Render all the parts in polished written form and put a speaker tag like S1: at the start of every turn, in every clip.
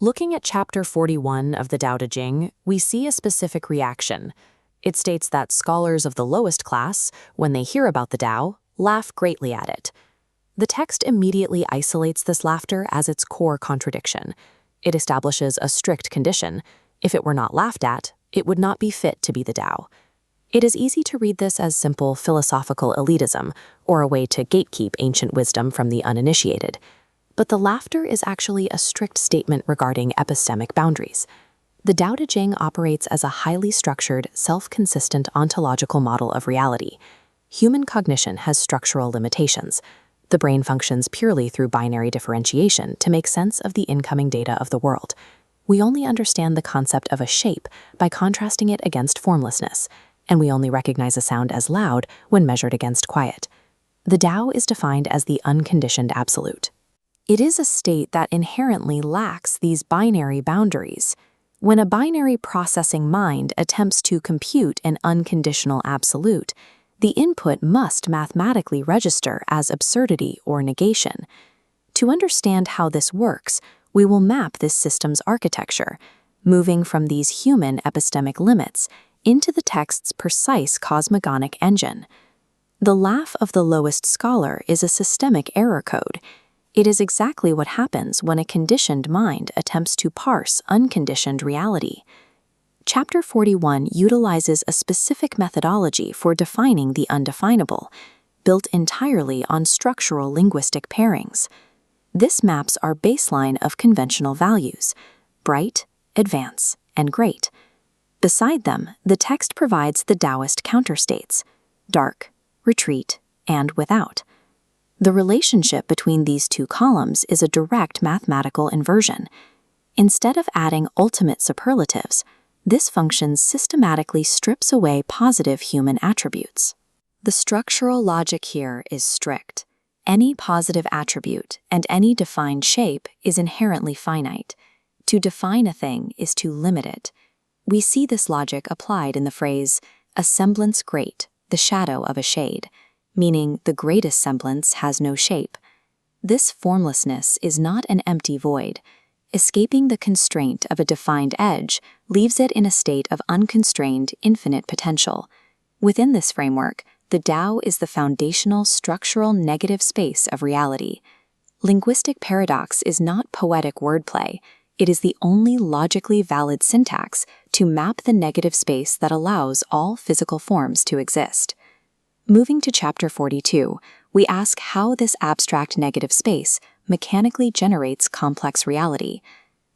S1: Looking at Chapter 41 of the Tao Te Ching, we see a specific reaction. It states that scholars of the lowest class, when they hear about the Tao, laugh greatly at it. The text immediately isolates this laughter as its core contradiction. It establishes a strict condition. If it were not laughed at, it would not be fit to be the Tao. It is easy to read this as simple philosophical elitism, or a way to gatekeep ancient wisdom from the uninitiated. But the laughter is actually a strict statement regarding epistemic boundaries. The Tao Te Ching operates as a highly structured, self-consistent ontological model of reality. Human cognition has structural limitations. The brain functions purely through binary differentiation to make sense of the incoming data of the world. We only understand the concept of a shape by contrasting it against formlessness, and we only recognize a sound as loud when measured against quiet. The Tao is defined as the unconditioned absolute. It is a state that inherently lacks these binary boundaries. When a binary processing mind attempts to compute an unconditional absolute, the input must mathematically register as absurdity or negation. To understand how this works, we will map this system's architecture, moving from these human epistemic limits into the text's precise cosmogonic engine. The laugh of the lowest scholar is a systemic error code. It is exactly what happens when a conditioned mind attempts to parse unconditioned reality. Chapter 41 utilizes a specific methodology for defining the undefinable, built entirely on structural linguistic pairings. This maps our baseline of conventional values: bright, advance, and great. Beside them, the text provides the Taoist counterstates: dark, retreat, and without. The relationship between these two columns is a direct mathematical inversion. Instead of adding ultimate superlatives, this function systematically strips away positive human attributes. The structural logic here is strict. Any positive attribute and any defined shape is inherently finite. To define a thing is to limit it. We see this logic applied in the phrase, "a semblance great, the shadow of a shade," meaning the greatest semblance has no shape. This formlessness is not an empty void. Escaping the constraint of a defined edge leaves it in a state of unconstrained, infinite potential. Within this framework, the Tao is the foundational structural negative space of reality. Linguistic paradox is not poetic wordplay. It is the only logically valid syntax to map the negative space that allows all physical forms to exist. Moving to Chapter 42, we ask how this abstract negative space mechanically generates complex reality.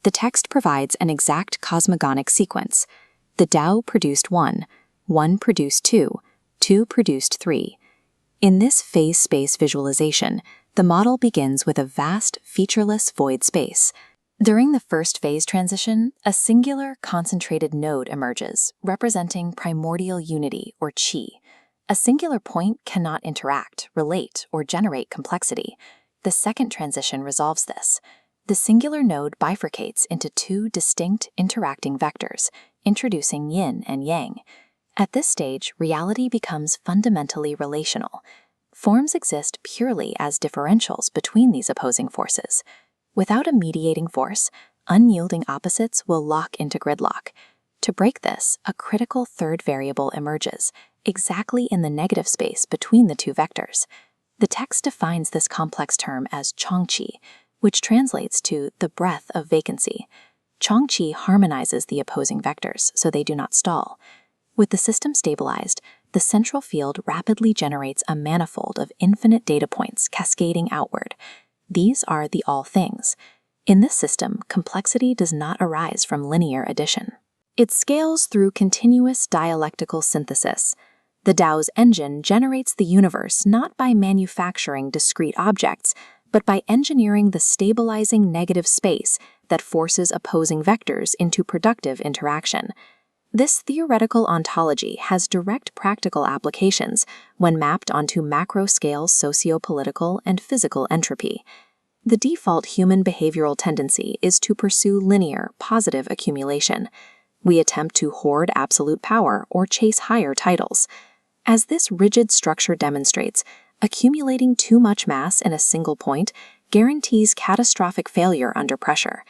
S1: The text provides an exact cosmogonic sequence. The Tao produced 1, 1 produced 2, 2 produced 3. In this phase space visualization, the model begins with a vast, featureless void space. During the first phase transition, a singular concentrated node emerges, representing primordial unity or qi. A singular point cannot interact, relate, or generate complexity. The second transition resolves this. The singular node bifurcates into two distinct interacting vectors, introducing yin and yang. At this stage, reality becomes fundamentally relational. Forms exist purely as differentials between these opposing forces. Without a mediating force, unyielding opposites will lock into gridlock. To break this, a critical third variable emerges, exactly in the negative space between the two vectors. The text defines this complex term as chongqi, which translates to the breath of vacancy. Chongqi harmonizes the opposing vectors so they do not stall. With the system stabilized, the central field rapidly generates a manifold of infinite data points cascading outward. These are the all things. In this system, complexity does not arise from linear addition. It scales through continuous dialectical synthesis. The Tao's engine generates the universe not by manufacturing discrete objects, but by engineering the stabilizing negative space that forces opposing vectors into productive interaction. This theoretical ontology has direct practical applications when mapped onto macro-scale socio-political and physical entropy. The default human behavioral tendency is to pursue linear, positive accumulation. We attempt to hoard absolute power or chase higher titles. As this rigid structure demonstrates, accumulating too much mass in a single point guarantees catastrophic failure under pressure.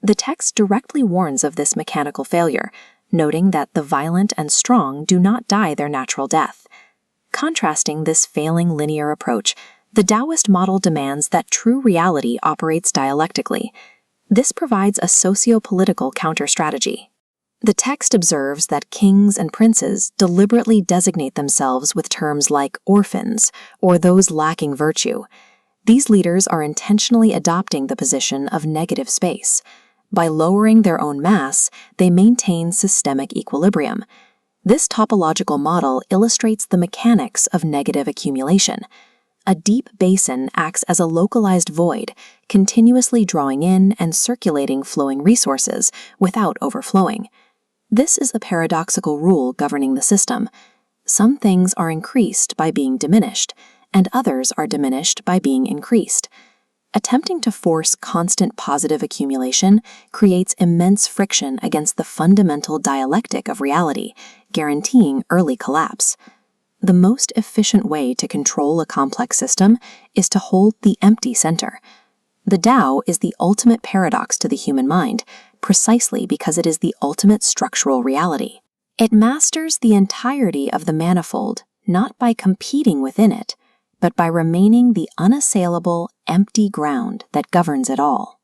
S1: The text directly warns of this mechanical failure, noting that the violent and strong do not die their natural death. Contrasting this failing linear approach, the Taoist model demands that true reality operates dialectically. This provides a socio-political counter-strategy. The text observes that kings and princes deliberately designate themselves with terms like orphans or those lacking virtue. These leaders are intentionally adopting the position of negative space. By lowering their own mass, they maintain systemic equilibrium. This topological model illustrates the mechanics of negative accumulation. A deep basin acts as a localized void, continuously drawing in and circulating flowing resources without overflowing. This is a paradoxical rule governing the system. Some things are increased by being diminished, and others are diminished by being increased. Attempting to force constant positive accumulation creates immense friction against the fundamental dialectic of reality, guaranteeing early collapse. The most efficient way to control a complex system is to hold the empty center. The Tao is the ultimate paradox to the human mind, precisely because it is the ultimate structural reality. It masters the entirety of the manifold, not by competing within it, but by remaining the unassailable, empty ground that governs it all.